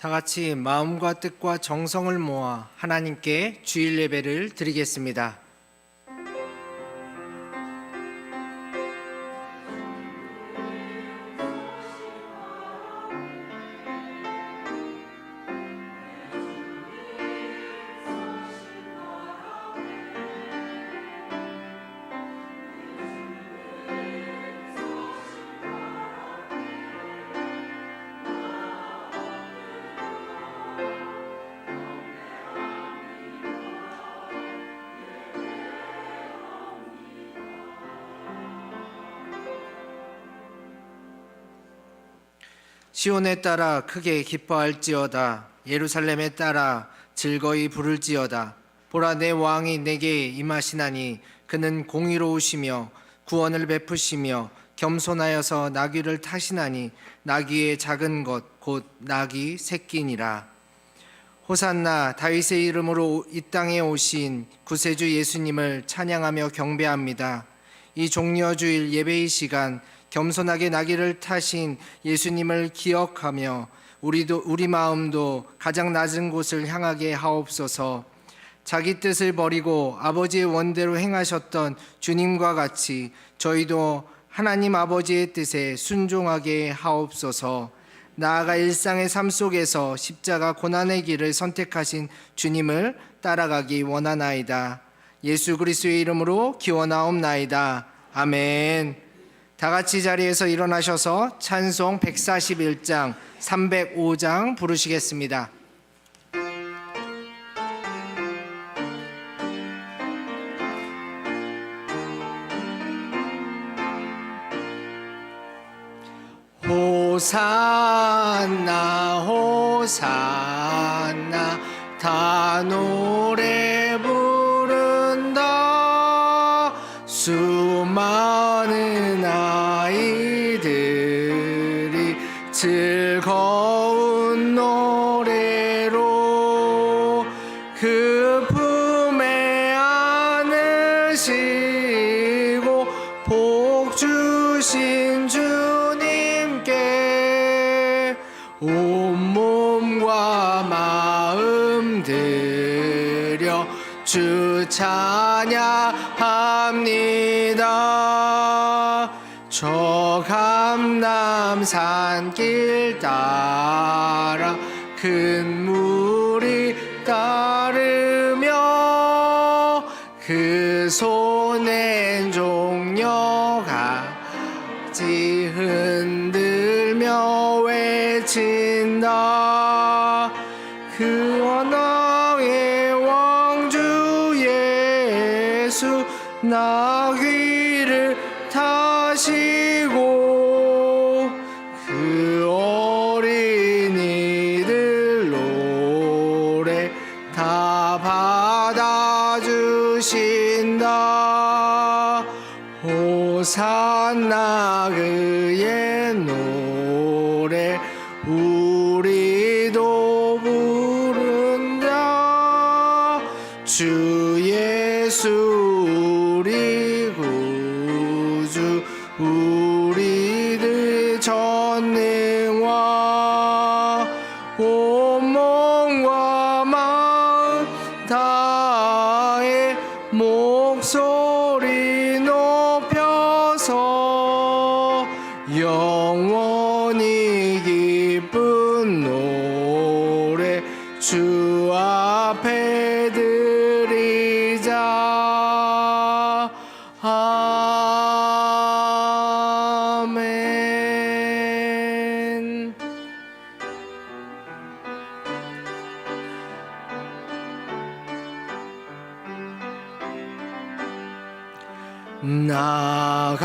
다 같이 마음과 뜻과 정성을 모아 하나님께 주일 예배를 드리겠습니다. 시온에 따라 크게 기뻐할지어다. 예루살렘에 따라 즐거이 부를지어다. 보라, 내 왕이 내게 임하시나니 그는 공의로우시며 구원을 베푸시며 겸손하여서 나귀를 타시나니 나귀의 작은 것 곧 나귀 새끼니라. 호산나, 다윗의 이름으로 이 땅에 오신 구세주 예수님을 찬양하며 경배합니다. 이 종려주일 예배의 시간 겸손하게 나귀를 타신 예수님을 기억하며 우리 마음도 가장 낮은 곳을 향하게 하옵소서. 자기 뜻을 버리고 아버지의 원대로 행하셨던 주님과 같이 저희도 하나님 아버지의 뜻에 순종하게 하옵소서. 나아가 일상의 삶 속에서 십자가 고난의 길을 선택하신 주님을 따라가기 원하나이다. 예수 그리스도의 이름으로 기원하옵나이다. 아멘. 다 같이 자리에서 일어나셔서 찬송 141장, 305장 부르시겠습니다. 호산나 호산나 다 노래 부른다. 수많은 아이들이 즐거운 노래로 그 품에 안으시고 복 주신 주님께 온몸과 마음 들여 주 찬양합니다. 저 감람산길 따라 큰 무리 따르며 그 손엔 종려가지 흔들며 외친다. 그 언어의 왕주 예수 나귀를 타시고 그 어린이들 노래 다 받아주신다. 호산나 그의 노래 우리도 부른다. 주 예수 우리 구주 우리들 전능왕 온몸과 마음 다해 목소리 높여서 영원히 기쁜 노래 주 앞에 드리자. 아멘. 나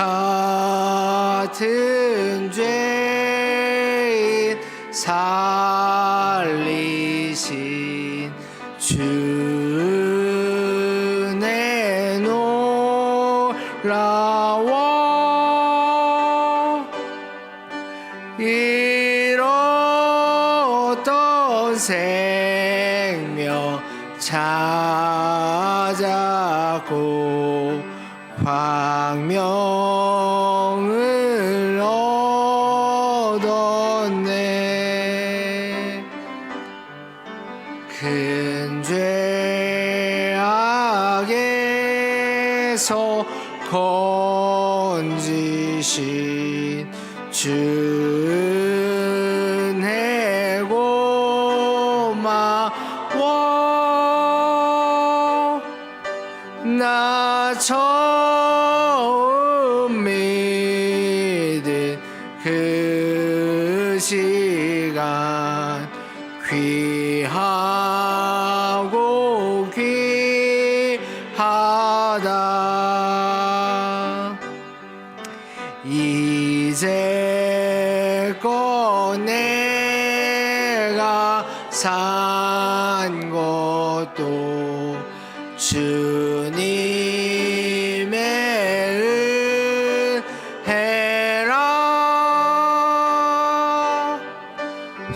같은 죄인 살리신 주 내노라워 잃었던 생명 찾았고 광명을 얻었네. 이신 준혜 고마워. 나 처음 믿은 그 시간 귀하고 귀하다. 이제껏 내가 산 것도 주님의 은혜라.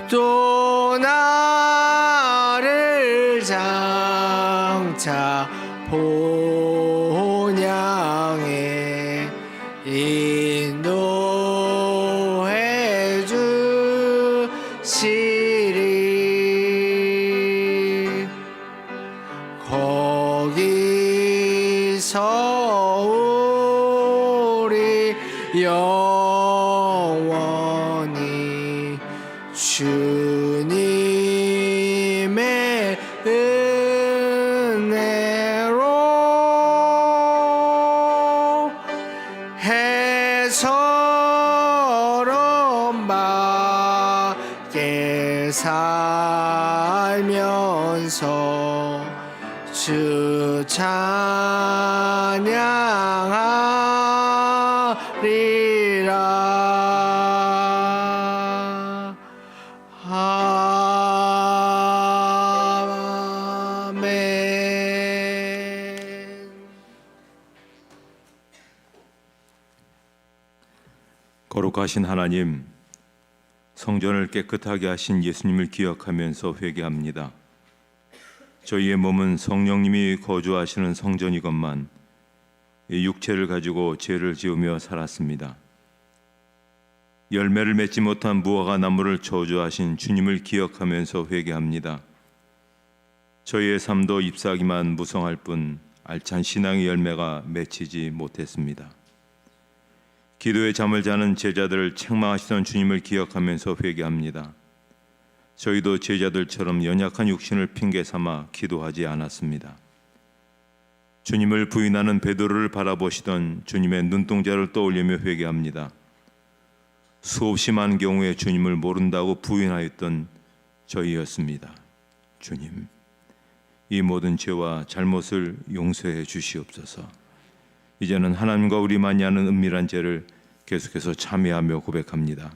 또 나를 장차 본향에 인도해 주시리. 거기서 우리 영원히 주님의 은혜로 해처럼 밝게 살면서 주 찬양하리라. 아멘. 거룩하신 하나님, 성전을 깨끗하게 하신 예수님을 기억하면서 회개합니다. 저희의 몸은 성령님이 거주하시는 성전이건만 이 육체를 가지고 죄를 지으며 살았습니다. 열매를 맺지 못한 무화과 나무를 저주하신 주님을 기억하면서 회개합니다. 저희의 삶도 잎사귀만 무성할 뿐 알찬 신앙의 열매가 맺히지 못했습니다. 기도의 잠을 자는 제자들을 책망하시던 주님을 기억하면서 회개합니다. 저희도 제자들처럼 연약한 육신을 핑계 삼아 기도하지 않았습니다. 주님을 부인하는 베드로를 바라보시던 주님의 눈동자를 떠올리며 회개합니다. 수없이 많은 경우에 주님을 모른다고 부인하였던 저희였습니다. 주님, 이 모든 죄와 잘못을 용서해 주시옵소서. 이제는 하나님과 우리만이 아는 은밀한 죄를 계속해서 참회하며 고백합니다.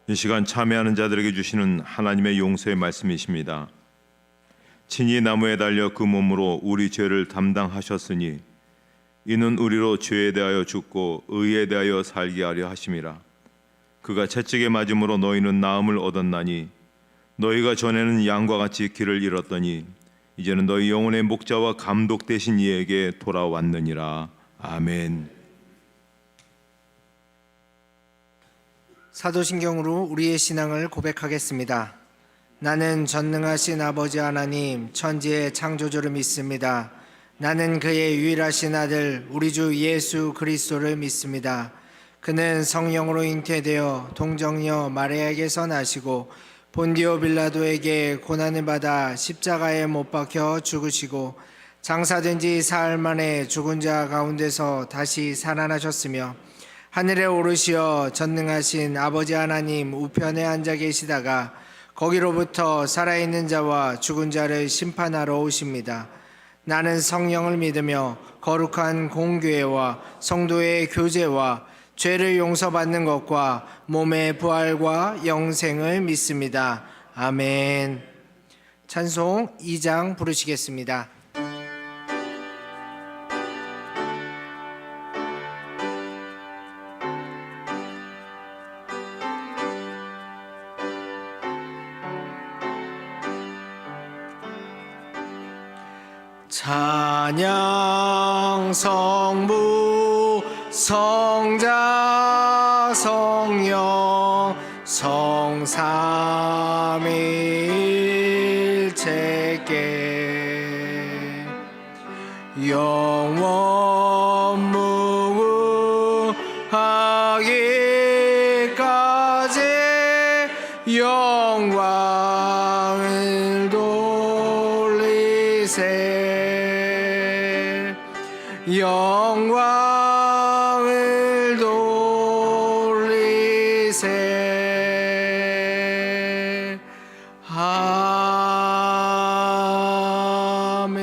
이 시간 참회하는 자들에게 주시는 하나님의 용서의 말씀이십니다. 친히 나무에 달려 그 몸으로 우리 죄를 담당하셨으니 이는 우리로 죄에 대하여 죽고 의에 대하여 살게 하려 하심이라. 그가 채찍에 맞음으로 너희는 나음을 얻었나니 너희가 전에는 양과 같이 길을 잃었더니 이제는 너희 영혼의 목자와 감독 되신 이에게 돌아왔느니라. 아멘. 사도신경으로 우리의 신앙을 고백하겠습니다. 나는 전능하신 아버지 하나님 천지의 창조주를 믿습니다. 나는 그의 유일하신 아들 우리 주 예수 그리스도를 믿습니다. 그는 성령으로 잉태되어 동정녀 마리아에게서 나시고 본디오 빌라도에게 고난을 받아 십자가에 못 박혀 죽으시고 장사된 지 사흘 만에 죽은 자 가운데서 다시 살아나셨으며 하늘에 오르시어 전능하신 아버지 하나님 우편에 앉아 계시다가 거기로부터 살아있는 자와 죽은 자를 심판하러 오십니다. 나는 성령을 믿으며 거룩한 공교회와 성도의 교제와 죄를 용서받는 것과 몸의 부활과 영생을 믿습니다. 아멘. 찬송 2장 부르시겠습니다. 찬양 성부 성자 성령 성삼일체께 영원 무궁하기까지 영광을 돌리세. 영광을 돌리세. 아멘.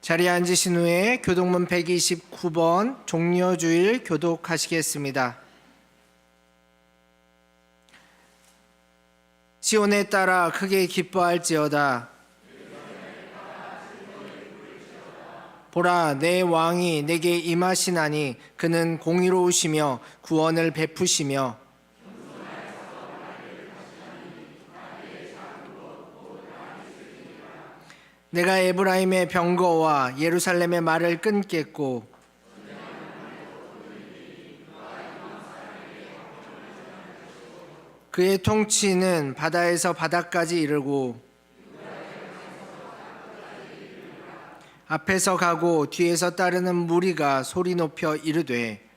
자리에 앉으신 후에 교독문 129번 종려주일 교독하시겠습니다. 시온에 따라 크게 기뻐할지어다. 보라, 내 왕이 내게 임하시나니 그는 공의로우시며 구원을 베푸시며 내가 에브라임의 병거와 예루살렘의 말을 끊겠고 그의 통치는 바다에서 바다까지 이르고 앞에서 가고 뒤에서 따르는 무리가 소리 높여 이르되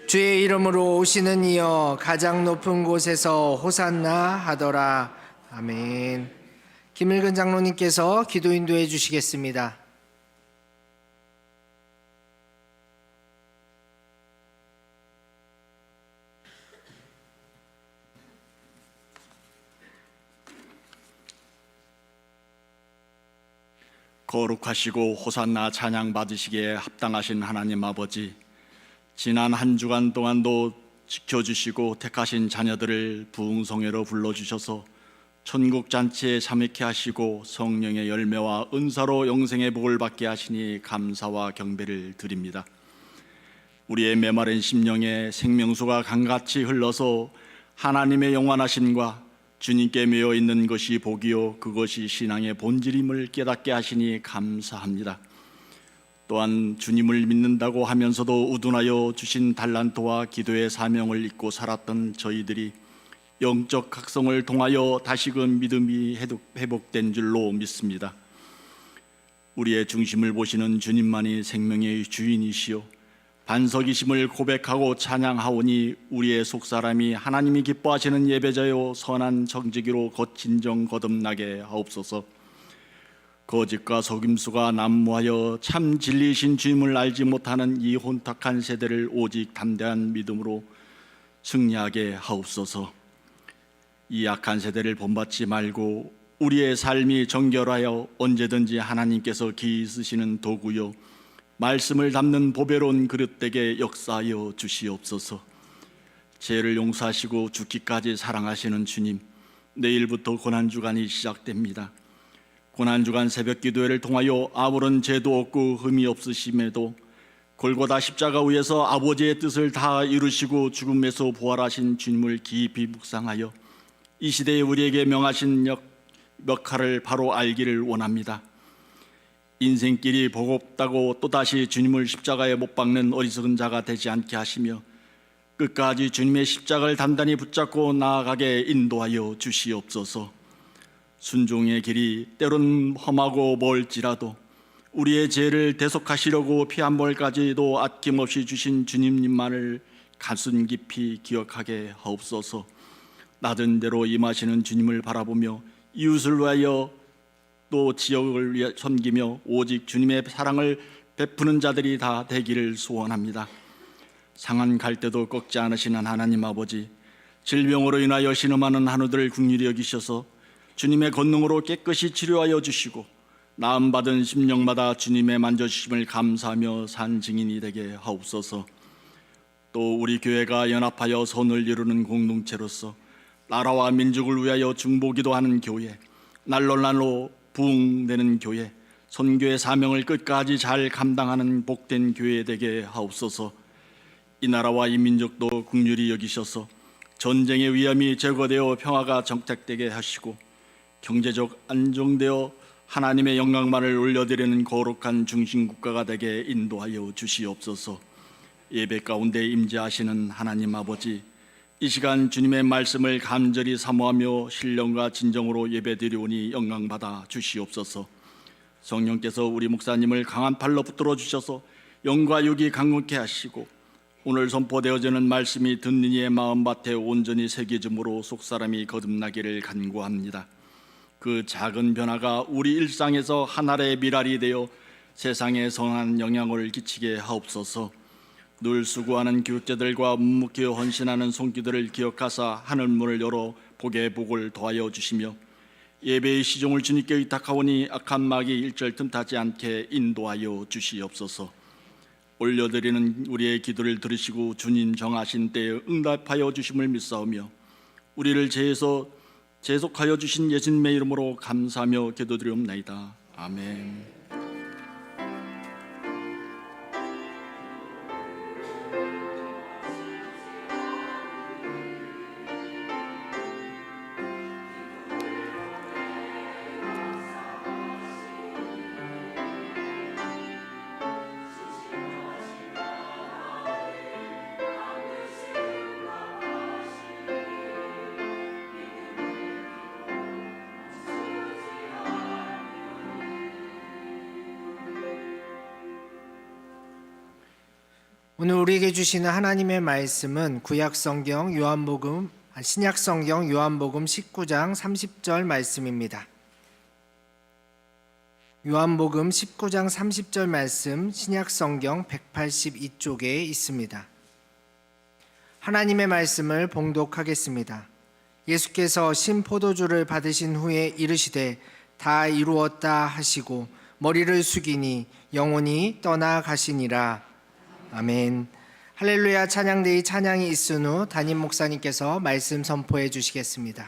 주의 이름으로 오시는 이여 가장 높은 곳에서 호산나 하더라. 아멘. 김일근 장로님께서 기도 인도해 주시겠습니다. 거룩하시고 호산나 찬양 받으시기에 합당하신 하나님 아버지, 지난 한 주간 동안도 지켜주시고 택하신 자녀들을 부흥성회로 불러주셔서 천국 잔치에 참여케 하시고 성령의 열매와 은사로 영생의 복을 받게 하시니 감사와 경배를 드립니다. 우리의 메마른 심령에 생명수가 강같이 흘러서 하나님의 영원하심과 주님께 매여 있는 것이 복이요 그것이 신앙의 본질임을 깨닫게 하시니 감사합니다. 또한 주님을 믿는다고 하면서도 우둔하여 주신 달란트와 기도의 사명을 잊고 살았던 저희들이 영적 각성을 통하여 다시금 믿음이 회복된 줄로 믿습니다. 우리의 중심을 보시는 주님만이 생명의 주인이시요 반석이심을 고백하고 찬양하오니 우리의 속사람이 하나님이 기뻐하시는 예배자요 선한 정직이로 겉진정 거듭나게 하옵소서. 거짓과 속임수가 난무하여 참 진리이신 주님을 알지 못하는 이 혼탁한 세대를 오직 담대한 믿음으로 승리하게 하옵소서. 이 악한 세대를 본받지 말고 우리의 삶이 정결하여 언제든지 하나님께서 기 쓰시는 도구요 말씀을 담는 보배로운 그릇되게 역사하여 주시옵소서. 죄를 용서하시고 죽기까지 사랑하시는 주님, 내일부터 고난주간이 시작됩니다. 고난주간 새벽기도회를 통하여 아무런 죄도 없고 흠이 없으심에도 골고다 십자가 위에서 아버지의 뜻을 다 이루시고 죽음에서 부활하신 주님을 깊이 묵상하여 이 시대에 우리에게 명하신 역할을 바로 알기를 원합니다. 인생길이 버겁다고 또다시 주님을 십자가에 못 박는 어리석은 자가 되지 않게 하시며 끝까지 주님의 십자가를 단단히 붙잡고 나아가게 인도하여 주시옵소서. 순종의 길이 때론 험하고 멀지라도 우리의 죄를 대속하시려고 피 한 벌까지도 아낌없이 주신 주님만을 가슴 깊이 기억하게 하옵소서. 낮은 데로 임하시는 주님을 바라보며 이웃을 위하여 또 지역을 위해 섬기며 오직 주님의 사랑을 베푸는 자들이 다 되기를 소원합니다. 상한 갈대도 꺾지 않으시는 하나님 아버지, 질병으로 인하여 신음하는 한우들을 긍휼히 여기셔서 주님의 권능으로 깨끗이 치료하여 주시고 나음받은 심령마다 주님의 만져주심을 감사하며 산 증인이 되게 하옵소서. 또 우리 교회가 연합하여 선을 이루는 공동체로서 나라와 민족을 위하여 중보기도하는 교회, 날로 부흥되는 교회, 선교의 사명을 끝까지 잘 감당하는 복된 교회 되게 하옵소서. 이 나라와 이 민족도 긍휼히 여기셔서 전쟁의 위험이 제거되어 평화가 정착되게 하시고 경제적 안정되어 하나님의 영광만을 올려드리는 거룩한 중심국가가 되게 인도하여 주시옵소서. 예배 가운데 임재하시는 하나님 아버지, 이 시간 주님의 말씀을 간절히 사모하며 신령과 진정으로 예배드리오니 영광받아 주시옵소서. 성령께서 우리 목사님을 강한 팔로 붙들어 주셔서 영과 육이 강건케 하시고 오늘 선포되어지는 말씀이 듣는 이의 마음밭에 온전히 새겨짐으로 속사람이 거듭나기를 간구합니다. 그 작은 변화가 우리 일상에서 하나의 미랄이 되어 세상에 선한 영향을 끼치게 하옵소서. 늘 수고하는 교육자들과 묵묵히 헌신하는 손길들을 기억하사 하늘문을 열어 복의 복을 더하여 주시며 예배의 시종을 주님께 의탁하오니 악한 마귀 일절 틈타지 않게 인도하여 주시옵소서. 올려드리는 우리의 기도를 들으시고 주님 정하신 때에 응답하여 주심을 믿사오며 우리를 죄에서 제속하여 주신 예수님의 이름으로 감사하며 기도드리옵나이다. 아멘. 오늘 우리에게 주시는 하나님의 말씀은 신약성경 요한복음 19장 30절 말씀입니다. 요한복음 19장 30절 말씀 신약성경 182쪽에 있습니다. 하나님의 말씀을 봉독하겠습니다. 예수께서 신포도주를 받으신 후에 이르시되 다 이루었다 하시고 머리를 숙이니 영혼이 떠나가시니라. 아멘. 할렐루야. 찬양대의 찬양이 있은 후 담임 목사님께서 말씀 선포해 주시겠습니다.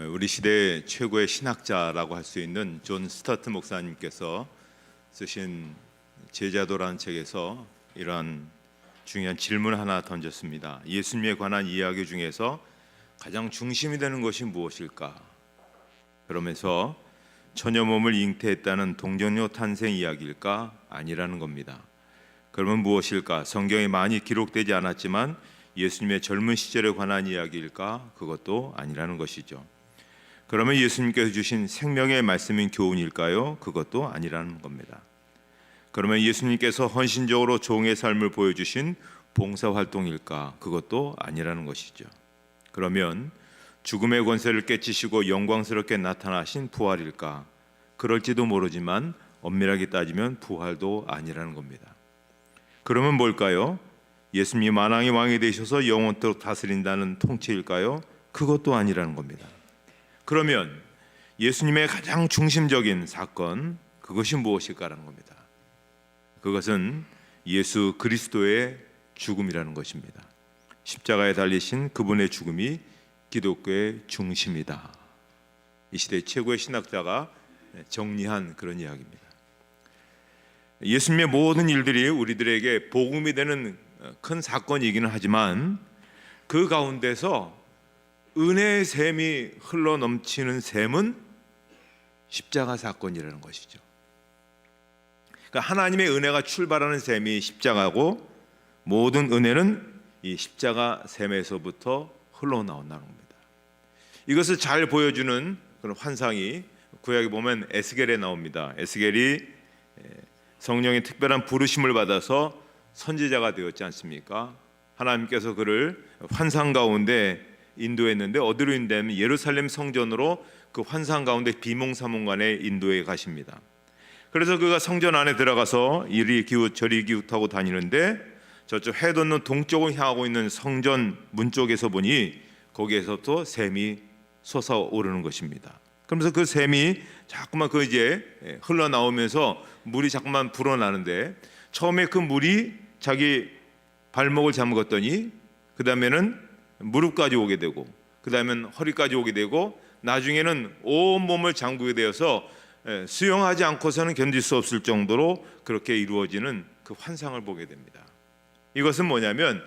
우리 시대 최고의 신학자라고 할 수 있는 존 스타트 목사님께서 쓰신 제자도라는 책에서 이러한 중요한 질문 하나 던졌습니다. 예수님에 관한 이야기 중에서 가장 중심이 되는 것이 무엇일까? 그러면서 처녀 몸을 잉태했다는 동정녀 탄생 이야기일까? 아니라는 겁니다. 그러면 무엇일까? 성경에 많이 기록되지 않았지만 예수님의 젊은 시절에 관한 이야기일까? 그것도 아니라는 것이죠. 그러면 예수님께서 주신 생명의 말씀인 교훈일까요? 그것도 아니라는 겁니다. 그러면 예수님께서 헌신적으로 종의 삶을 보여주신 봉사활동일까? 그것도 아니라는 것이죠. 그러면 죽음의 권세를 깨치시고 영광스럽게 나타나신 부활일까? 그럴지도 모르지만 엄밀하게 따지면 부활도 아니라는 겁니다. 그러면 뭘까요? 예수님이 만왕의 왕이 되셔서 영원토록 다스린다는 통치일까요? 그것도 아니라는 겁니다. 그러면 예수님의 가장 중심적인 사건, 그것이 무엇일까라는 겁니다. 그것은 예수 그리스도의 죽음이라는 것입니다. 십자가에 달리신 그분의 죽음이 기독교의 중심이다. 이 시대 최고의 신학자가 정리한 그런 이야기입니다. 예수님의 모든 일들이 우리들에게 복음이 되는 큰 사건이기는 하지만 그 가운데서 은혜의 샘이 흘러넘치는 샘은 십자가 사건이라는 것이죠. 그러니까 하나님의 은혜가 출발하는 샘이 십자가고 모든 은혜는 이 십자가 샘에서부터 흘러나온다는 겁니다. 이것을 잘 보여주는 그런 환상이 구약에 보면 에스겔에 나옵니다. 에스겔이 성령의 특별한 부르심을 받아서 선지자가 되었지 않습니까? 하나님께서 그를 환상 가운데 인도했는데 어디로 인도하면 예루살렘 성전으로 그 환상 가운데 비몽사몽간에 인도해 가십니다. 그래서 그가 성전 안에 들어가서 이리 기웃 저리 기웃하고 다니는데 저쪽 해 돋는 동쪽을 향하고 있는 성전 문 쪽에서 보니 거기에서부터 샘이 솟아오르는 것입니다. 그러면서 그 샘이 자꾸만 그 이제 흘러나오면서 물이 자꾸만 불어나는데 처음에 그 물이 자기 발목을 잠궜더니 그 다음에는 무릎까지 오게 되고 그 다음에는 허리까지 오게 되고 나중에는 온 몸을 잠그게 되어서 수영하지 않고서는 견딜 수 없을 정도로 그렇게 이루어지는 그 환상을 보게 됩니다. 이것은 뭐냐면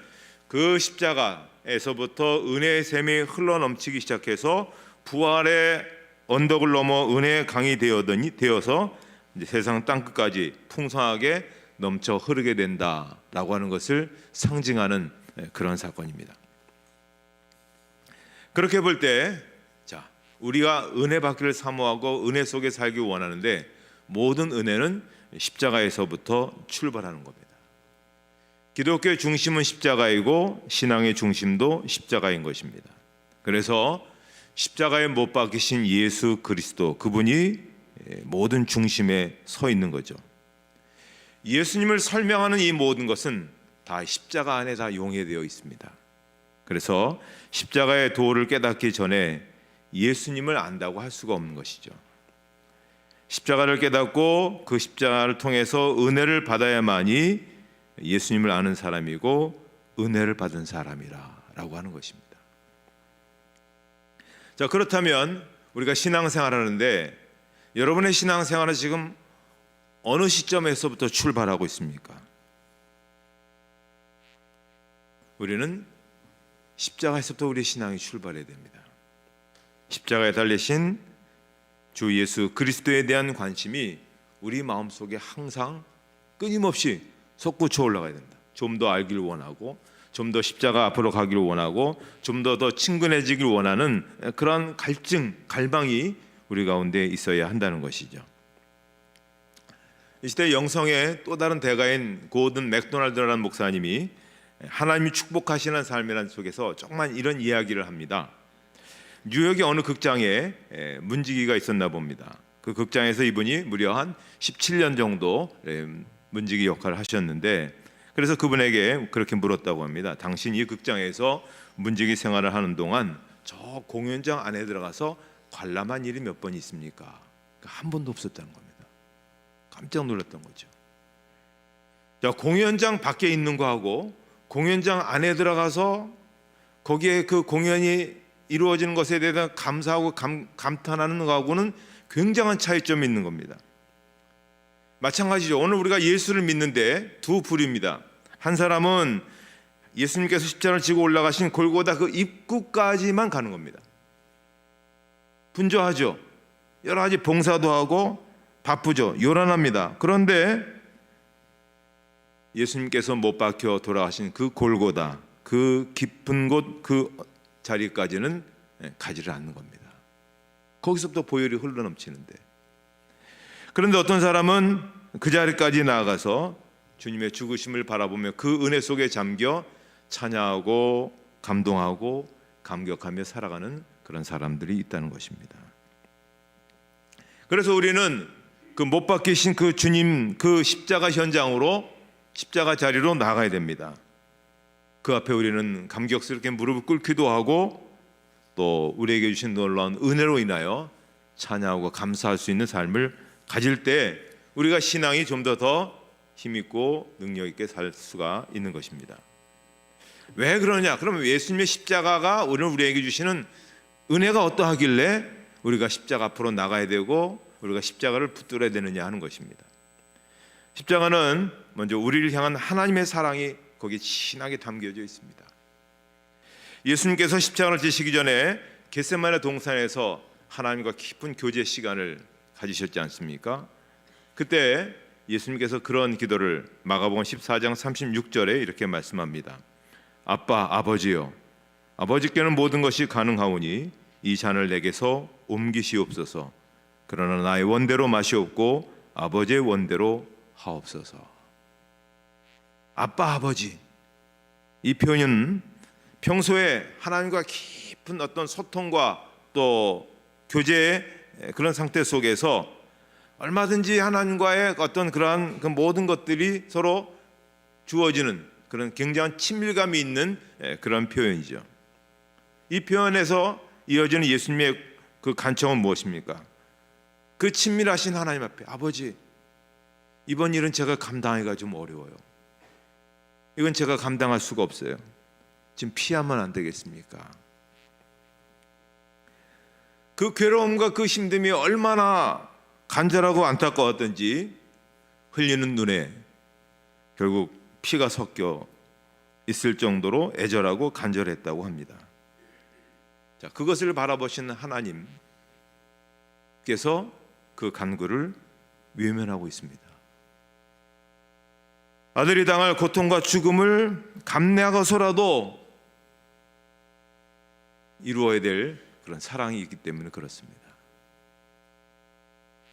그 십자가에서부터 은혜의 샘이 흘러넘치기 시작해서 부활의 언덕을 넘어 은혜의 강이 되어서 이제 세상 땅끝까지 풍성하게 넘쳐 흐르게 된다라고 하는 것을 상징하는 그런 사건입니다. 그렇게 볼 때, 자, 우리가 은혜 받기를 사모하고 은혜 속에 살기 원하는데 모든 은혜는 십자가에서부터 출발하는 겁니다. 기독교의 중심은 십자가이고 신앙의 중심도 십자가인 것입니다. 그래서 십자가에 못 박히신 예수 그리스도, 그분이 모든 중심에 서 있는 거죠. 예수님을 설명하는 이 모든 것은 다 십자가 안에 다 용해되어 있습니다. 그래서 십자가의 도를 깨닫기 전에 예수님을 안다고 할 수가 없는 것이죠. 십자가를 깨닫고 그 십자가를 통해서 은혜를 받아야만이 예수님을 아는 사람이고 은혜를 받은 사람이라고 하는 것입니다. 자, 그렇다면 우리가 신앙생활하는데 여러분의 신앙생활은 지금 어느 시점에서부터 출발하고 있습니까? 우리는 십자가에서부터 우리의 신앙이 출발해야 됩니다. 십자가에 달리신 주 예수 그리스도에 대한 관심이 우리 마음속에 항상 끊임없이 솟구쳐 올라가야 됩니다. 좀 더 알기를 원하고 좀 더 십자가 앞으로 가기를 원하고 좀 더 친근해지길 원하는 그런 갈증, 갈망이 우리 가운데 있어야 한다는 것이죠. 이 시대 영성의 또 다른 대가인 고든 맥도날드라는 목사님이 하나님이 축복하시는 삶이라는 속에서 조금만 이런 이야기를 합니다. 뉴욕의 어느 극장에 문지기가 있었나 봅니다. 그 극장에서 이분이 무려 한 17년 정도 문지기 역할을 하셨는데 그래서 그분에게 그렇게 물었다고 합니다. 당신 이 극장에서 문지기 생활을 하는 동안 저 공연장 안에 들어가서 관람한 일이 몇 번 있습니까? 한 번도 없었다는 겁니다. 깜짝 놀랐던 거죠. 자, 공연장 밖에 있는 거하고 공연장 안에 들어가서 거기에 그 공연이 이루어지는 것에 대해서 감사하고 감탄하는 것하고는 굉장한 차이점이 있는 겁니다. 마찬가지죠. 오늘 우리가 예수를 믿는데 두 부류입니다. 한 사람은 예수님께서 십자가를 지고 올라가신 골고다 그 입구까지만 가는 겁니다. 분주하죠. 여러 가지 봉사도 하고 바쁘죠. 요란합니다. 그런데 예수님께서 못 박혀 돌아가신 그 골고다, 그 깊은 곳, 그 자리까지는 가지를 않는 겁니다. 거기서부터 보혈이 흘러넘치는데, 그런데 어떤 사람은 그 자리까지 나아가서 주님의 죽으심을 바라보며 그 은혜 속에 잠겨 찬양하고 감동하고 감격하며 살아가는 그런 사람들이 있다는 것입니다. 그래서 우리는 그 못 박히신 그 주님 그 십자가 현장으로, 십자가 자리로 나가야 됩니다. 그 앞에 우리는 감격스럽게 무릎을 꿇기도 하고 또 우리에게 주신 놀라운 은혜로 인하여 찬양하고 감사할 수 있는 삶을 가질 때 우리가 신앙이 좀 더 힘있고 능력 있게 살 수가 있는 것입니다. 왜 그러냐? 그러면 예수님의 십자가가 오늘 우리에게 주시는 은혜가 어떠하길래 우리가 십자가 앞으로 나가야 되고 우리가 십자가를 붙들어야 되느냐 하는 것입니다. 십자가는 먼저 우리를 향한 하나님의 사랑이 거기에 진하게 담겨져 있습니다. 예수님께서 십자가를 지시기 전에 겟세마네 동산에서 하나님과 깊은 교제 시간을 가지셨지 않습니까? 그때 예수님께서 그런 기도를 마가복음 14장 36절에 이렇게 말씀합니다. 아빠, 아버지여, 아버지께는 모든 것이 가능하오니 이 잔을 내게서 옮기시옵소서. 그러나 나의 원대로 마시옵고 아버지의 원대로 하옵소서. 아빠, 아버지, 이 표현은 평소에 하나님과 깊은 어떤 소통과 또 교제의 그런 상태 속에서 얼마든지 하나님과의 어떤 그러한 그 모든 것들이 서로 주어지는 그런 굉장한 친밀감이 있는 그런 표현이죠. 이 표현에서 이어지는 예수님의 그 간청은 무엇입니까? 그 친밀하신 하나님 앞에, 아버지, 이번 일은 제가 감당하기가 좀 어려워요. 이건 제가 감당할 수가 없어요. 지금 피하면 안 되겠습니까? 그 괴로움과 그 힘듦이 얼마나 간절하고 안타까웠던지 흘리는 눈에 결국 피가 섞여 있을 정도로 애절하고 간절했다고 합니다. 자, 그것을 바라보시는 하나님께서 그 간구를 외면하고 있습니다. 아들이 당할 고통과 죽음을 감내하고서라도 이루어야 될 그런 사랑이 있기 때문에 그렇습니다.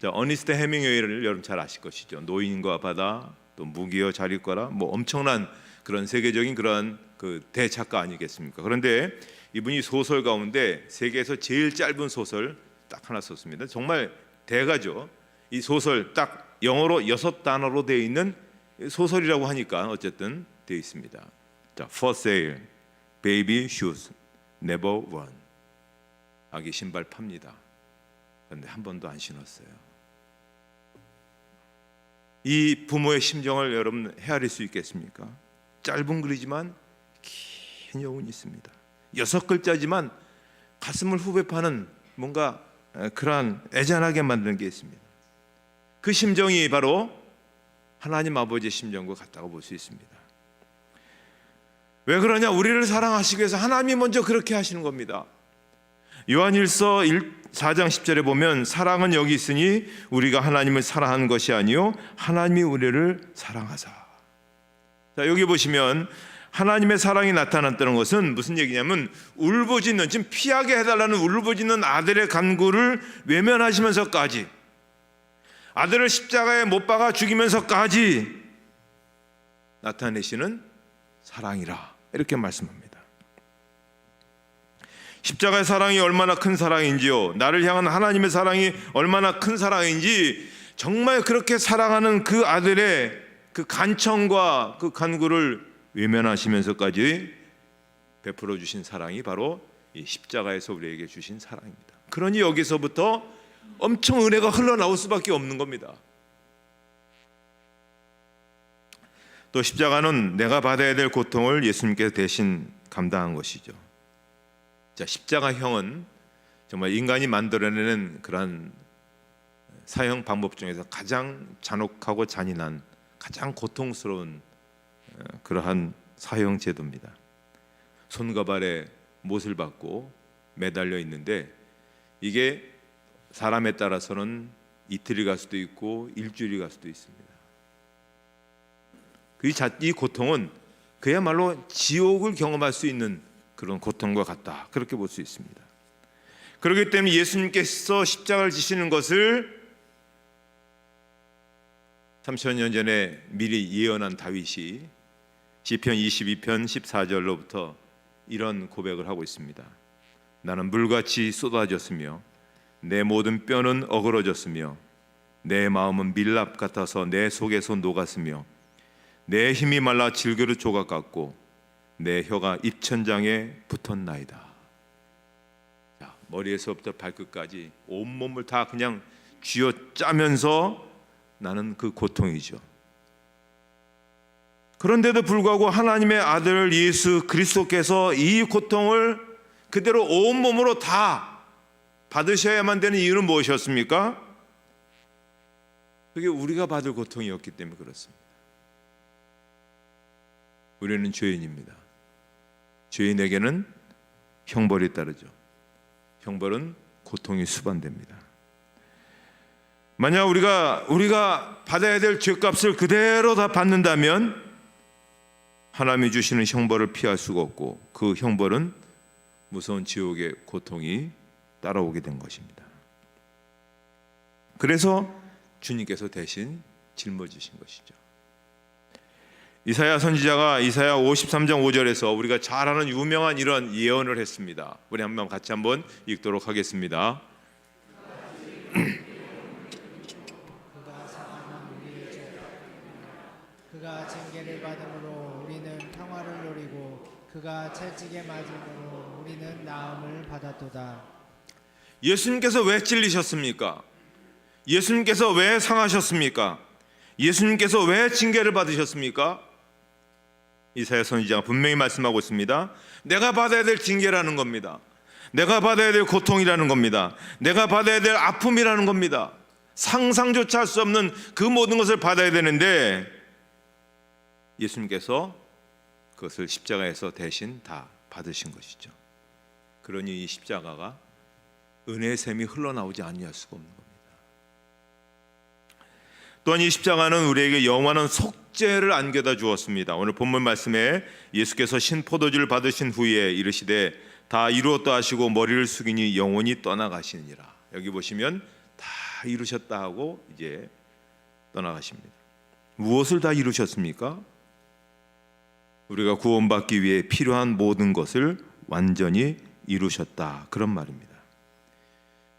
자, 어니스트 해밍웨이를 여러분 잘 아실 것이죠. 노인과 바다, 또 무기여 자리과라, 뭐 엄청난 그런 세계적인 그런 그 대작가 아니겠습니까? 그런데 이분이 소설 가운데 세계에서 제일 짧은 소설 딱 하나 썼습니다. 정말 대가죠. 이 소설 딱 영어로 6단어로 되어 있는 소설이라고 하니까 어쨌든 되어 있습니다. 자, For sale, baby shoes, never worn. 아기 신발 팝니다. 그런데 한 번도 안 신었어요. 이 부모의 심정을 여러분 헤아릴 수 있겠습니까? 짧은 글이지만 긴 여운이 있습니다. 6글자지만 가슴을 후벼파는 뭔가 그러한 애잔하게 만드는 게 있습니다. 그 심정이 바로 하나님 아버지의 심정과 같다고 볼 수 있습니다. 왜 그러냐? 우리를 사랑하시기 위해서 하나님이 먼저 그렇게 하시는 겁니다. 요한일서 4장 10절에 보면 사랑은 여기 있으니 우리가 하나님을 사랑하는 것이 아니요 하나님이 우리를 사랑하사. 자, 여기 보시면 하나님의 사랑이 나타났다는 것은 무슨 얘기냐면 울부짖는, 지금 피하게 해달라는 울부짖는 아들의 간구를 외면하시면서까지, 아들을 십자가에 못 박아 죽이면서까지 나타내시는 사랑이라, 이렇게 말씀합니다. 십자가의 사랑이 얼마나 큰 사랑인지요, 나를 향한 하나님의 사랑이 얼마나 큰 사랑인지, 정말 그렇게 사랑하는 그 아들의 그 간청과 그 간구를 외면하시면서까지 베풀어 주신 사랑이 바로 이 십자가에서 우리에게 주신 사랑입니다. 그러니 여기서부터 엄청 은혜가 흘러나올 수밖에 없는 겁니다. 또 십자가는 내가 받아야 될 고통을 예수님께서 대신 감당한 것이죠. 자, 십자가형은 정말 인간이 만들어내는 그러한 사형 방법 중에서 가장 잔혹하고 잔인한, 가장 고통스러운 그러한 사형 제도입니다. 손과 발에 못을 받고 매달려 있는데, 이게 사람에 따라서는 이틀이 갈 수도 있고 일주일이 갈 수도 있습니다. 이 고통은 그야말로 지옥을 경험할 수 있는 그런 고통과 같다, 그렇게 볼 수 있습니다. 그렇기 때문에 예수님께서 십자가를 지시는 것을 3000년 전에 미리 예언한 다윗이 시편 22편 14절로부터 이런 고백을 하고 있습니다. 나는 물같이 쏟아졌으며 내 모든 뼈는 어그러졌으며 내 마음은 밀랍 같아서 내 속에서 녹았으며 내 힘이 말라 질그릇 조각 같고 내 혀가 입천장에 붙었나이다. 자, 머리에서부터 발끝까지 온몸을 다 그냥 쥐어짜면서 나는 그 고통이죠. 그런데도 불구하고 하나님의 아들 예수 그리스도께서 이 고통을 그대로 온몸으로 다 받으셔야만 되는 이유는 무엇이었습니까? 그게 우리가 받을 고통이었기 때문에 그렇습니다. 우리는 죄인입니다. 죄인에게는 형벌이 따르죠. 형벌은 고통이 수반됩니다. 만약 우리가 받아야 될 죄값을 그대로 다 받는다면 하나님이 주시는 형벌을 피할 수가 없고, 그 형벌은 무서운 지옥의 고통이 따라오게 된 것입니다. 그래서 주님께서 대신 짊어지신 것이죠. 이사야 선지자가 이사야 53장 5절에서 우리가 잘 아는 유명한 이런 예언을 했습니다. 우리 같이 한번 읽도록 하겠습니다. 그가 징계를 받음으로 우리는 평화를 누리고 그가 채찍에 맞음으로 우리는 나음을 받았도다. 예수님께서 왜 찔리셨습니까? 예수님께서 왜 상하셨습니까? 예수님께서 왜 징계를 받으셨습니까? 이사야 선지자가 분명히 말씀하고 있습니다. 내가 받아야 될 징계라는 겁니다. 내가 받아야 될 고통이라는 겁니다. 내가 받아야 될 아픔이라는 겁니다. 상상조차 할 수 없는 그 모든 것을 받아야 되는데 예수님께서 그것을 십자가에서 대신 다 받으신 것이죠. 그러니 이 십자가가 은혜의 샘이 흘러나오지 아니할 수가 없는 겁니다. 또한 이 십자가는 우리에게 영원한 속죄를 안겨다 주었습니다. 오늘 본문 말씀에 예수께서 신포도주를 받으신 후에 이르시되 다 이루었다 하시고 머리를 숙이니 영원히 떠나가시니라. 여기 보시면 다 이루셨다 하고 이제 떠나가십니다. 무엇을 다 이루셨습니까? 우리가 구원받기 위해 필요한 모든 것을 완전히 이루셨다, 그런 말입니다.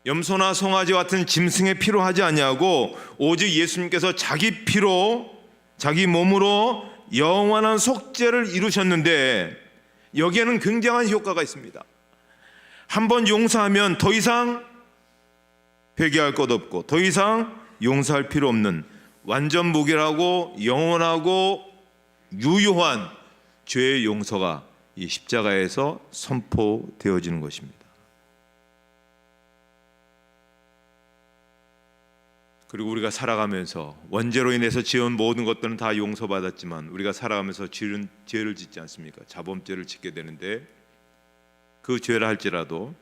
염소나 송아지 같은 짐승에 필요하지 아니하고 오직 예수님께서 자기 피로, 자기 몸으로 영원한 속죄를 이루셨는데 여기에는 굉장한 효과가 있습니다. 한번 용서하면 더 이상 회개할 것 없고 더 이상 용서할 필요 없는 완전 무결하고 영원하고 유효한 죄의 용서가 이 십자가에서 선포되어지는 것입니다. 그리고 우리가 살아가면서 원죄로 인해서 지은 모든 것들은 다 용서받았지만 우리가 살아가면서 죄를 짓지 않습니까? 자범죄를 짓게 되는데 그 죄를 할지라도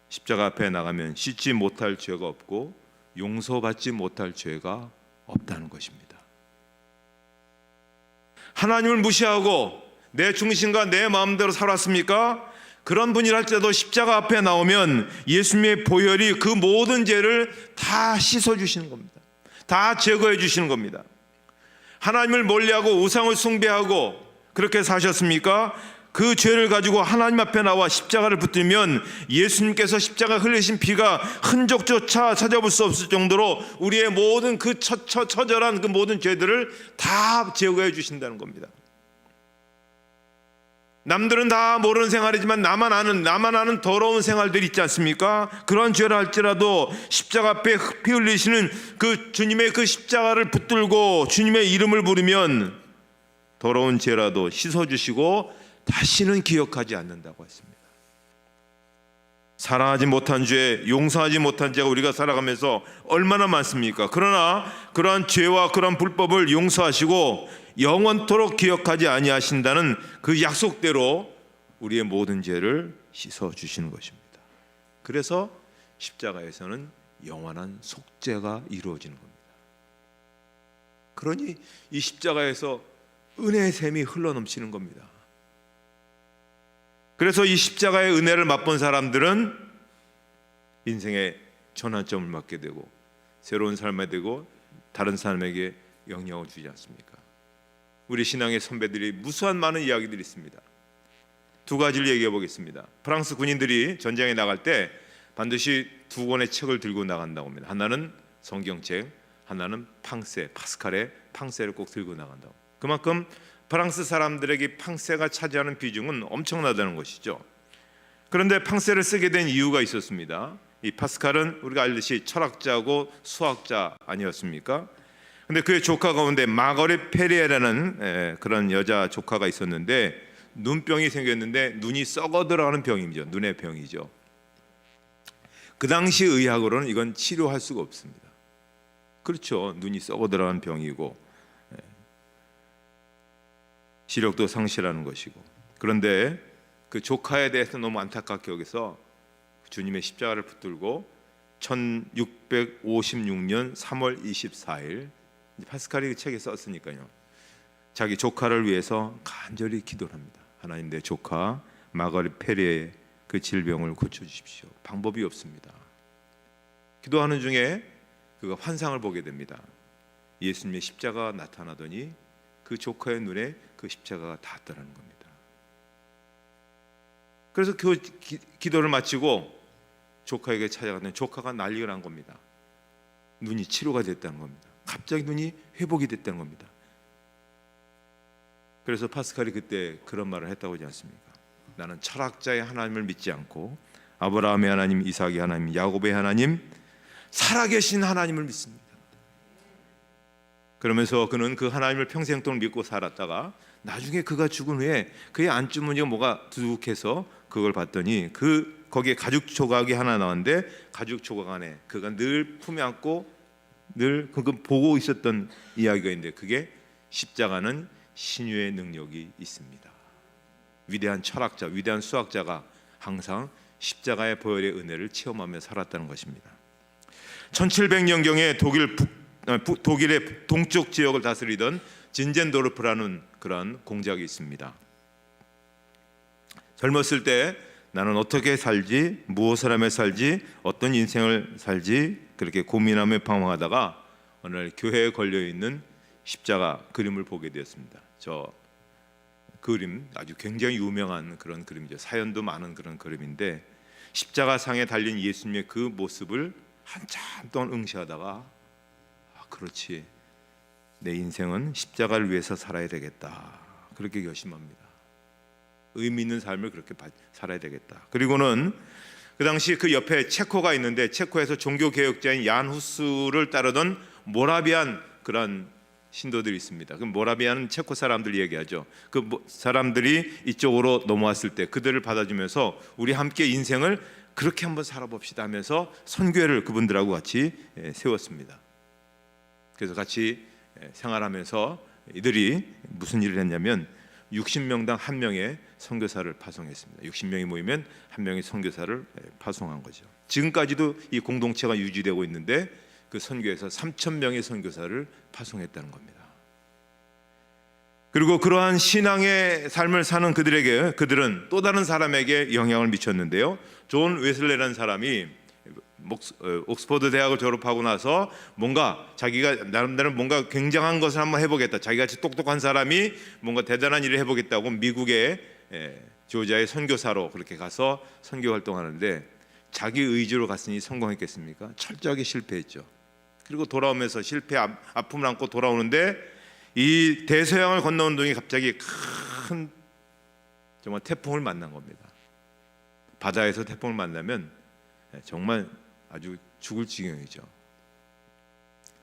십자가 앞에 나가면 씻지 못할 죄가 없고 용서받지 못할 죄가 없다는 것입니다. 하나님을 무시하고 내 중심과 내 마음대로 살았습니까? 그런 분이랄지라도 십자가 앞에 나오면 예수님의 보혈이 그 모든 죄를 다 씻어주시는 겁니다. 다 제거해 주시는 겁니다. 하나님을 멀리하고 우상을 숭배하고 그렇게 사셨습니까? 그 죄를 가지고 하나님 앞에 나와 십자가를 붙들면 예수님께서 십자가 흘리신 피가 흔적조차 찾아볼 수 없을 정도로 우리의 모든 그 처절한 그 모든 죄들을 다 제거해 주신다는 겁니다. 남들은 다 모르는 생활이지만 나만 아는 더러운 생활들이 있지 않습니까? 그런 죄를 할지라도 십자가 앞에 피 흘리시는 그 주님의 그 십자가를 붙들고 주님의 이름을 부르면 더러운 죄라도 씻어주시고 다시는 기억하지 않는다고 했습니다. 사랑하지 못한 죄, 용서하지 못한 죄가 우리가 살아가면서 얼마나 많습니까? 그러나 그러한 죄와 그러한 불법을 용서하시고 영원토록 기억하지 아니하신다는 그 약속대로 우리의 모든 죄를 씻어 주시는 것입니다. 그래서 십자가에서는 영원한 속죄가 이루어지는 겁니다. 그러니 이 십자가에서 은혜의 샘이 흘러넘치는 겁니다. 그래서 이 십자가의 은혜를 맛본 사람들은 인생의 전환점을 맞게 되고 새로운 삶이 되고 다른 사람에게 영향을 주지 않습니까? 우리 신앙의 선배들이 무수한 많은 이야기들이 있습니다. 두 가지를 얘기해 보겠습니다. 프랑스 군인들이 전쟁에 나갈 때 반드시 두 권의 책을 들고 나간다고 합니다. 하나는 성경책, 하나는 팡세, 파스칼의 팡세를 꼭 들고 나간다고. 그만큼 프랑스 사람들에게 팡세가 차지하는 비중은 엄청나다는 것이죠. 그런데 팡세를 쓰게 된 이유가 있었습니다. 이 파스칼은 우리가 알듯이 철학자고 수학자 아니었습니까? 근데 그의 조카 가운데 마거릿 페리에라는 그런 여자 조카가 있었는데 눈병이 생겼는데 눈이 썩어 들어가는 병이죠. 눈의 병이죠. 그 당시 의학으로는 이건 치료할 수가 없습니다. 그렇죠. 눈이 썩어 들어가는 병이고 시력도 상실하는 것이고. 그런데 그 조카에 대해서 너무 안타깝게 여기서 주님의 십자가를 붙들고 1656년 3월 24일 파스칼이 그 책에 썼으니까요. 자기 조카를 위해서 간절히 기도를 합니다. 하나님, 내 조카 마거릿 페리의 그 질병을 고쳐주십시오. 방법이 없습니다. 기도하는 중에 그가 환상을 보게 됩니다. 예수님의 십자가가 나타나더니 그 조카의 눈에 그 십자가가 닿았다는 겁니다. 그래서 그 기도를 마치고 조카에게 찾아갔더니 조카가 난리가 난 겁니다. 눈이 치료가 됐다는 겁니다. 갑자기 눈이 회복이 됐다는 겁니다. 그래서 파스칼이 그때 그런 말을 했다고 하지 않습니까? 나는 철학자의 하나님을 믿지 않고 아브라함의 하나님, 이삭의 하나님, 야곱의 하나님, 살아계신 하나님을 믿습니다. 그러면서 그는 그 하나님을 평생 동안 믿고 살았다가 나중에 그가 죽은 후에 그의 안주머니가 뭐가 두둑해서 그걸 봤더니 거기에 가죽 조각이 하나 나왔는데 가죽 조각 안에 그가 늘 품에 안고 늘 그거 보고 있었던 이야기가 있는데 그게 십자가는 신유의 능력이 있습니다. 위대한 철학자, 위대한 수학자가 항상 십자가의 보혈의 은혜를 체험하며 살았다는 것입니다. 1700년경에 독일의 동쪽 지역을 다스리던 진젠도르프라는 그런 공작이 있습니다. 젊었을 때 나는 어떻게 살지, 무엇을 하며 살지, 어떤 인생을 살지 그렇게 고민하며 방황하다가 어느 날 교회에 걸려있는 십자가 그림을 보게 되었습니다. 저 그림 아주 굉장히 유명한 그런 그림이죠. 사연도 많은 그런 그림인데 십자가 상에 달린 예수님의 그 모습을 한참 동안 응시하다가 그렇지, 내 인생은 십자가를 위해서 살아야 되겠다 그렇게 결심합니다. 의미 있는 삶을 그렇게 살아야 되겠다. 그리고는 그 당시 그 옆에 체코가 있는데 체코에서 종교개혁자인 얀 후스를 따르던 모라비안 그런 신도들이 있습니다. 그 모라비안은 체코 사람들 얘기하죠. 그 사람들이 이쪽으로 넘어왔을 때 그들을 받아주면서 우리 함께 인생을 그렇게 한번 살아봅시다 하면서 선교회를 그분들하고 같이 세웠습니다. 그래서 같이 생활하면서 이들이 무슨 일을 했냐면 60명당 한 명의 선교사를 파송했습니다. 60명이 모이면 한 명의 선교사를 파송한 거죠. 지금까지도 이 공동체가 유지되고 있는데 그 선교에서 3,000명의 선교사를 파송했다는 겁니다. 그리고 그러한 신앙의 삶을 사는 그들은 또 다른 사람에게 영향을 미쳤는데요. 존 웨슬레라는 사람이 옥스퍼드 대학을 졸업하고 나서 뭔가 자기가 나름대로 뭔가 굉장한 것을 한번 해보겠다, 자기같이 똑똑한 사람이 뭔가 대단한 일을 해보겠다고 미국의 조지아의 선교사로 그렇게 가서 선교 활동하는데 자기 의지로 갔으니 성공했겠습니까? 철저하게 실패했죠. 그리고 돌아오면서 실패 아픔을 안고 돌아오는데 이 대서양을 건너온 동이 갑자기 큰 정말 태풍을 만난 겁니다. 바다에서 태풍을 만나면 정말 아주 죽을 지경이죠.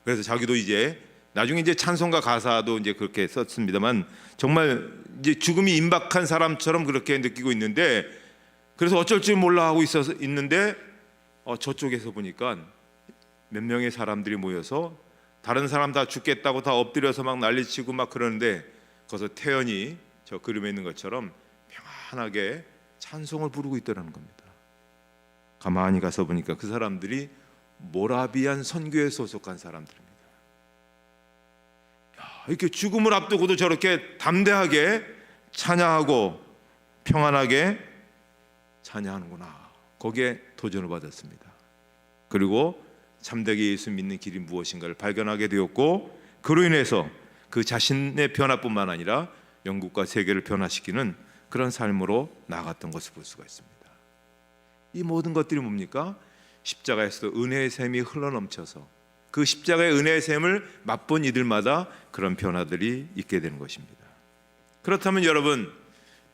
그래서 자기도 이제 나중에 이제 찬송가 가사도 이제 그렇게 썼습니다만 정말 이제 죽음이 임박한 사람처럼 그렇게 느끼고 있는데 그래서 어쩔 줄 몰라 하고 있는데 저쪽에서 보니까 몇 명의 사람들이 모여서 다른 사람 다 죽겠다고 다 엎드려서 막 난리치고 막 그러는데 거기서 태연이 저 그림에 있는 것처럼 평안하게 찬송을 부르고 있더라는 겁니다. 가만히 가서 보니까 그 사람들이 모라비안 선교에 소속한 사람들입니다. 이렇게 죽음을 앞두고도 저렇게 담대하게 찬양하고 평안하게 찬양하는구나. 거기에 도전을 받았습니다. 그리고 참되게 예수 믿는 길이 무엇인가를 발견하게 되었고, 그로 인해서 그 자신의 변화뿐만 아니라 영국과 세계를 변화시키는 그런 삶으로 나아갔던 것을 볼 수가 있습니다. 이 모든 것들이 뭡니까? 십자가에서 은혜의 샘이 흘러넘쳐서 그 십자가의 은혜의 샘을 맛본 이들마다 그런 변화들이 있게 되는 것입니다. 그렇다면 여러분,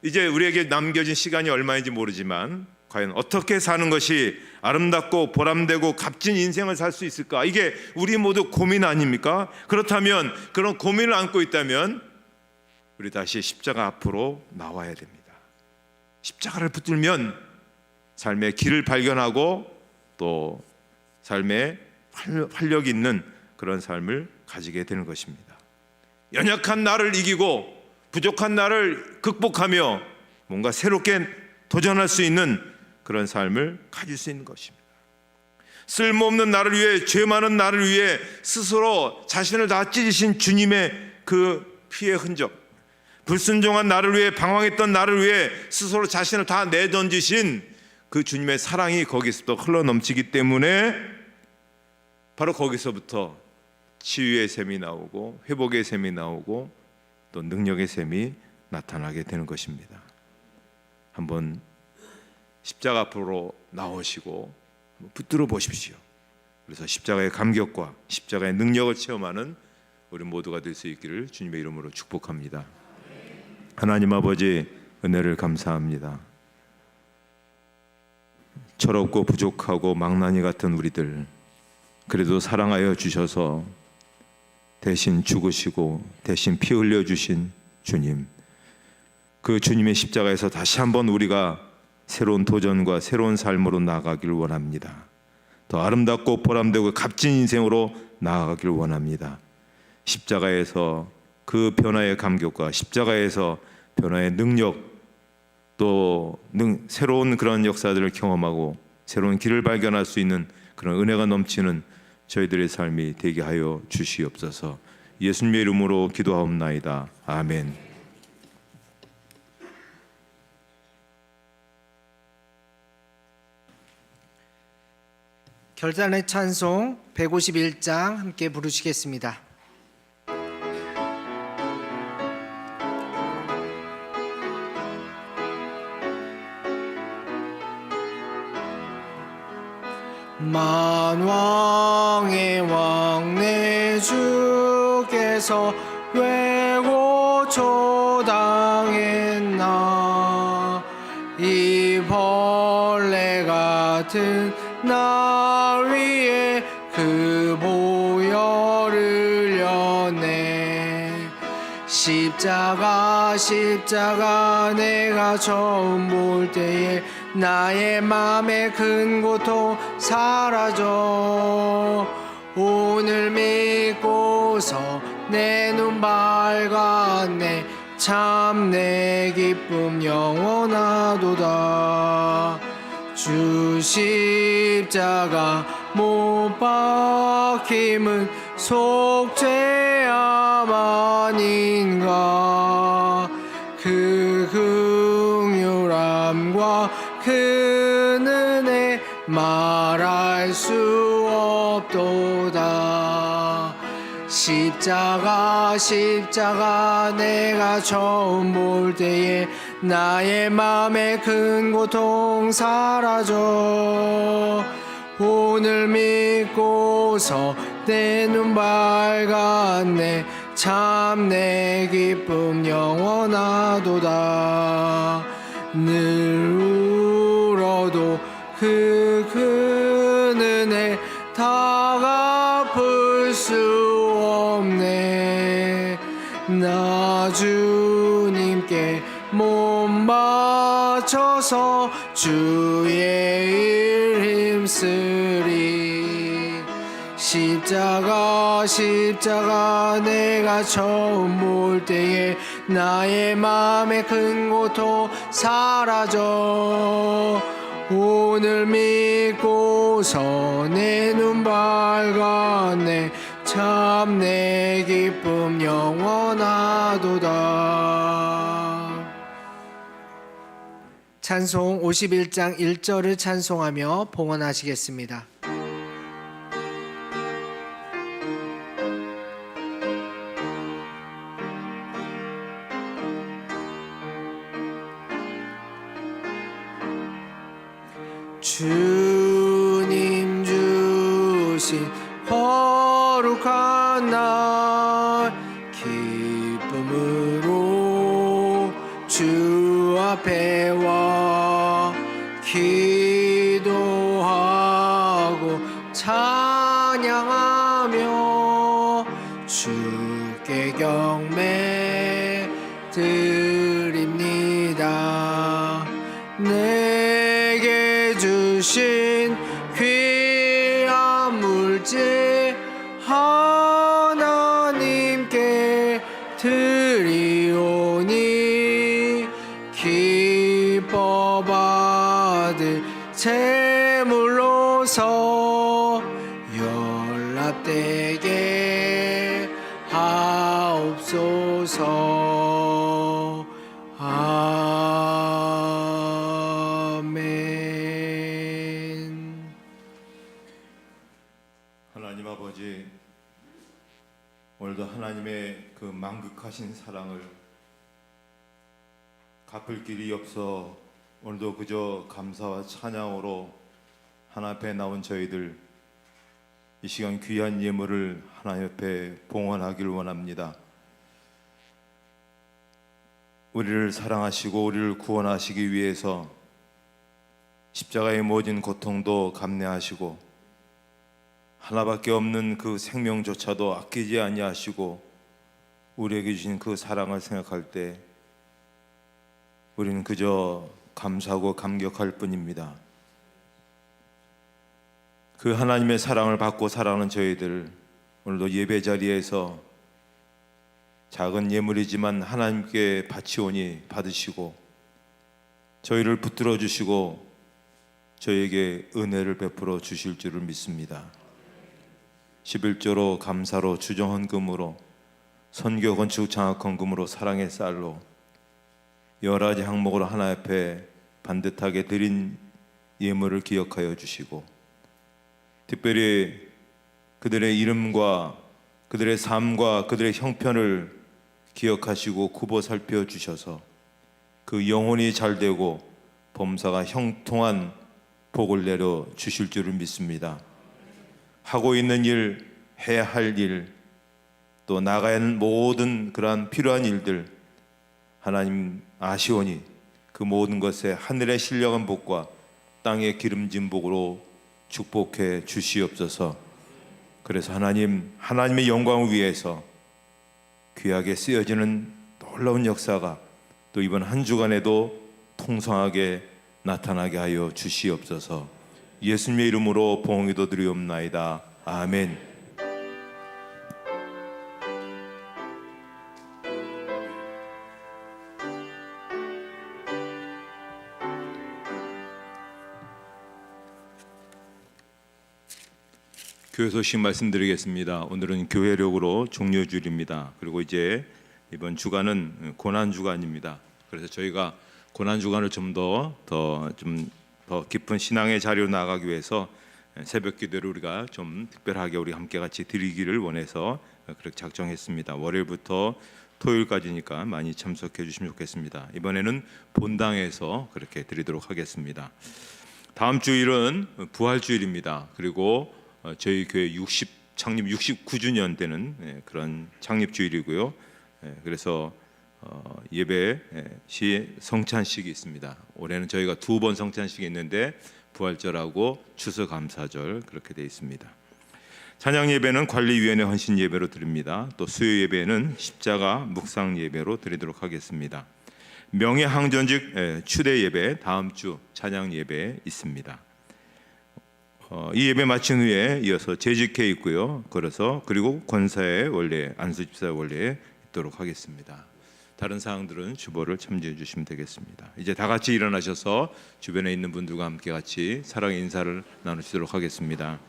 이제 우리에게 남겨진 시간이 얼마인지 모르지만 과연 어떻게 사는 것이 아름답고 보람되고 값진 인생을 살 수 있을까? 이게 우리 모두 고민 아닙니까? 그렇다면, 그런 고민을 안고 있다면 우리 다시 십자가 앞으로 나와야 됩니다. 십자가를 붙들면 삶의 길을 발견하고 또 삶의 활력 있는 그런 삶을 가지게 되는 것입니다. 연약한 나를 이기고 부족한 나를 극복하며 뭔가 새롭게 도전할 수 있는 그런 삶을 가질 수 있는 것입니다. 쓸모없는 나를 위해, 죄 많은 나를 위해 스스로 자신을 다 찢으신 주님의 그 피의 흔적, 불순종한 나를 위해, 방황했던 나를 위해 스스로 자신을 다 내던지신 그 주님의 사랑이 거기서부터 흘러넘치기 때문에 바로 거기서부터 치유의 샘이 나오고 회복의 샘이 나오고 또 능력의 샘이 나타나게 되는 것입니다. 한번 십자가 앞으로 나오시고 붙들어 보십시오. 그래서 십자가의 감격과 십자가의 능력을 체험하는 우리 모두가 될 수 있기를 주님의 이름으로 축복합니다. 하나님 아버지, 은혜를 감사합니다. 철없고 부족하고 망나니 같은 우리들, 그래도 사랑하여 주셔서 대신 죽으시고 대신 피 흘려 주신 주님, 그 주님의 십자가에서 다시 한번 우리가 새로운 도전과 새로운 삶으로 나아가길 원합니다. 더 아름답고 보람되고 값진 인생으로 나아가길 원합니다. 십자가에서 그 변화의 감격과 십자가에서 변화의 능력, 또 새로운 그런 역사들을 경험하고 새로운 길을 발견할 수 있는 그런 은혜가 넘치는 저희들의 삶이 되게 하여 주시옵소서. 예수님의 이름으로 기도하옵나이다. 아멘. 결단의 찬송 151장 함께 부르시겠습니다. 만왕의 왕 내 주께서 왜 고초당했나, 이 벌레 같은 나 위에 그 보혈을 흘렸네. 십자가 내가 처음 볼 때에 나의 맘에 큰 고통 사라져. 오늘 믿고서 내 눈 밝았네. 참 내 기쁨 영원하도다. 주 십자가 못 박힘은 속죄함 아닌가. 그 긍휼함과 그 은혜 말할 수 없도다. 십자가 내가 처음 볼 때에 나의 맘에 큰 고통 사라져. 오늘 믿고서 내 눈 밝았네. 참 내 기쁨 영원하도다. 늘 울어도 그 은혜 다 갚을 수 없네. 나 주님께 몸 바쳐 바쳐서 주의 일 힘쓰리. 십자가 내가 처음 볼 때에 나의 마음의 큰 고통 사라져. 오늘 믿고서 내 눈 밝았네. 참 내 기쁨 영원하도다. 찬송 51장 1절을 찬송하며 봉헌하시겠습니다. 주님 주신 거룩한 날 기쁨으로 주 앞에 와 기도하고 찬양하며 주께 경배 드립니다. 내게 주신 귀한 물질 하나님께 드리오니 기뻐 받을 제물로서 연락되게 하옵소서. 아멘. 하나님 아버지, 오늘도 하나님의 그 만극하신 사랑을 갚을 길이 없어 오늘도 그저 감사와 찬양으로 하나님 앞에 나온 저희들 이 시간 귀한 예물을 하나님 앞에 봉헌하기를 원합니다. 우리를 사랑하시고 우리를 구원하시기 위해서 십자가의 모진 고통도 감내하시고 하나밖에 없는 그 생명조차도 아끼지 아니하시고 우리에게 주신 그 사랑을 생각할 때 우리는 그저 감사하고 감격할 뿐입니다. 그 하나님의 사랑을 받고 살아가는 저희들, 오늘도 예배 자리에서 작은 예물이지만 하나님께 바치오니 받으시고 저희를 붙들어 주시고 저희에게 은혜를 베풀어 주실 줄을 믿습니다. 11조로 감사로 주정헌금으로 선교 건축 장학헌금으로 사랑의 쌀로 여러 가지 항목으로 하나님 앞에 반듯하게 드린 예물을 기억하여 주시고 특별히 그들의 이름과 그들의 삶과 그들의 형편을 기억하시고 굽어 살펴주셔서 그 영혼이 잘되고 범사가 형통한 복을 내려 주실 줄을 믿습니다. 하고 있는 일, 해야 할 일, 또 나가야 하는 모든 그러한 필요한 일들 하나님 아시오니 그 모든 것에 하늘의 신령한 복과 땅의 기름진 복으로 축복해 주시옵소서. 그래서 하나님의 영광을 위해서 귀하게 쓰여지는 놀라운 역사가 또 이번 한 주간에도 통성하게 나타나게 하여 주시옵소서. 예수님의 이름으로 봉헌기도 드리옵나이다. 아멘. 교회 소식 말씀드리겠습니다. 오늘은 교회력으로 종료주일입니다. 그리고 이제 이번 주간은 고난 주간입니다. 그래서 저희가 고난 주간을 좀 더 깊은 신앙의 자리로 나가기 위해서 새벽 기도를 우리가 좀 특별하게 우리 함께 같이 드리기를 원해서 그렇게 작정했습니다. 월요일부터 토요일까지니까 많이 참석해 주시면 좋겠습니다. 이번에는 본당에서 그렇게 드리도록 하겠습니다. 다음 주일은 부활주일입니다. 그리고 저희 교회 창립 69주년 되는 그런 창립주일이고요. 그래서 예배 시 성찬식이 있습니다. 올해는 저희가 2번 성찬식이 있는데 부활절하고 추수감사절 그렇게 되어 있습니다. 찬양 예배는 관리위원회 헌신 예배로 드립니다. 또 수요 예배는 십자가 묵상 예배로 드리도록 하겠습니다. 명예항전직 추대 예배 다음 주 찬양 예배 있습니다. 이 예배 마친 후에 이어서 재직회 있고요. 그리고 권사회 원래 안수집사 원래에 있도록 하겠습니다. 다른 사항들은 주보를 참조해 주시면 되겠습니다. 이제 다 같이 일어나셔서 주변에 있는 분들과 함께 같이 사랑의 인사를 나누시도록 하겠습니다.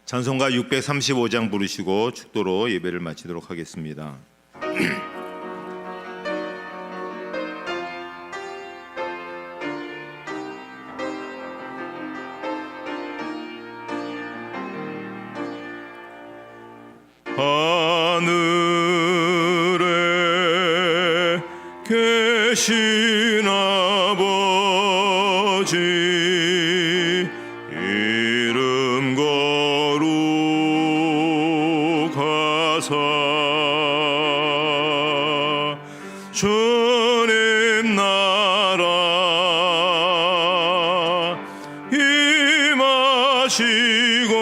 찬송가 635장 부르시고 축도로 예배를 마치도록 하겠습니다. 하늘에 계신 아버지 이름 거룩하사 주님 나라 임하시고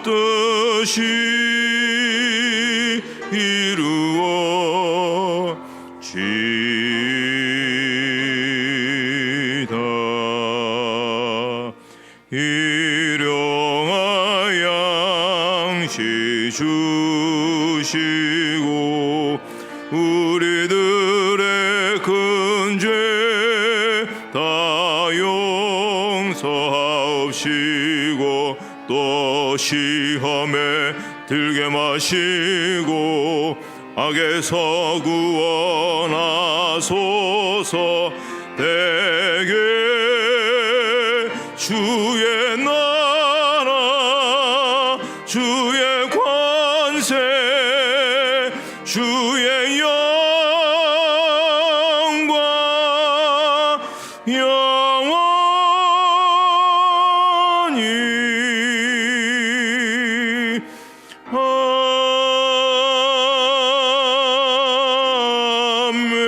뜻이 이루어지다. 일용할 양식 주시고 우리들의 큰 죄 다 용서하옵시고 또 시험에 들게 마시고 악에서 구원하소서. 대개 주의 나라 주의 권세 주의 영광 영원히 아멘.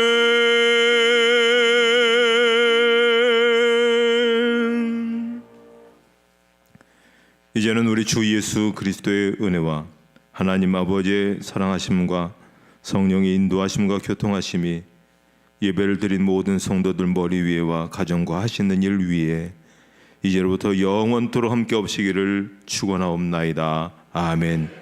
이제는 우리 주 예수 그리스도의 은혜와 하나님 아버지의 사랑하심과 성령의 인도하심과 교통하심이 예배를 드린 모든 성도들 머리 위에와 가정과 하시는 일 위에 이제로부터 영원토록 함께 없시기를 축원하옵나이다. 아멘.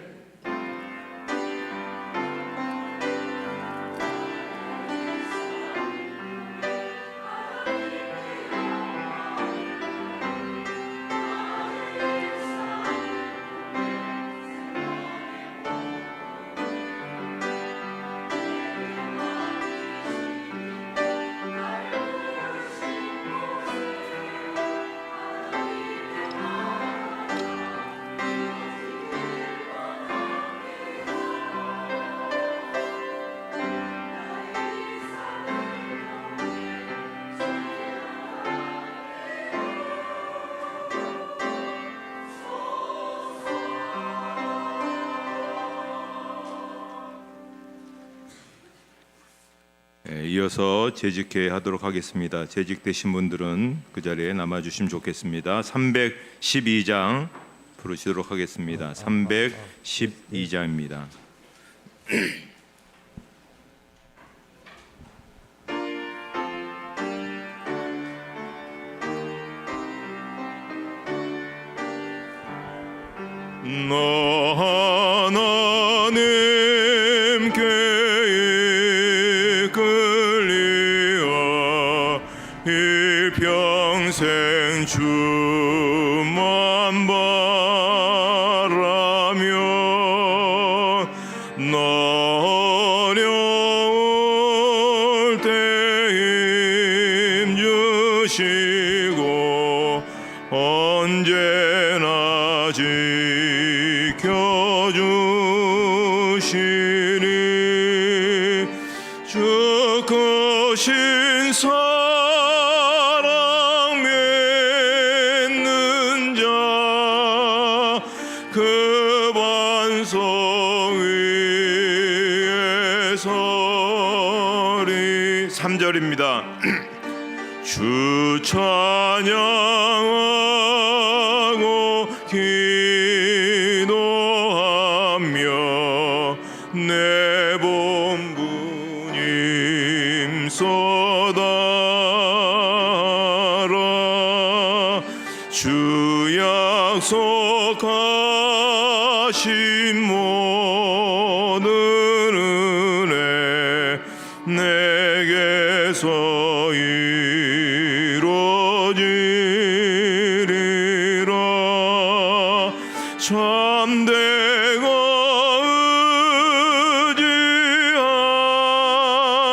이어서 재직회 하도록 하겠습니다. 재직되신 분들은 그 자리에 남아주시면 좋겠습니다. 312장 부르시도록 하겠습니다. 312장입니다. 하나님께 이끌리어 일평생 주만 바라며 어려울 때 힘 주시고 언제나 지켜주시니 주 크신 사랑 믿는 자 그 반석 위에 서리. 3절입니다. 주 찬양하고 기도하며 내 본분 힘써다라. 주 약속하신 모든 은혜 내게서 이루어지리라. 참되고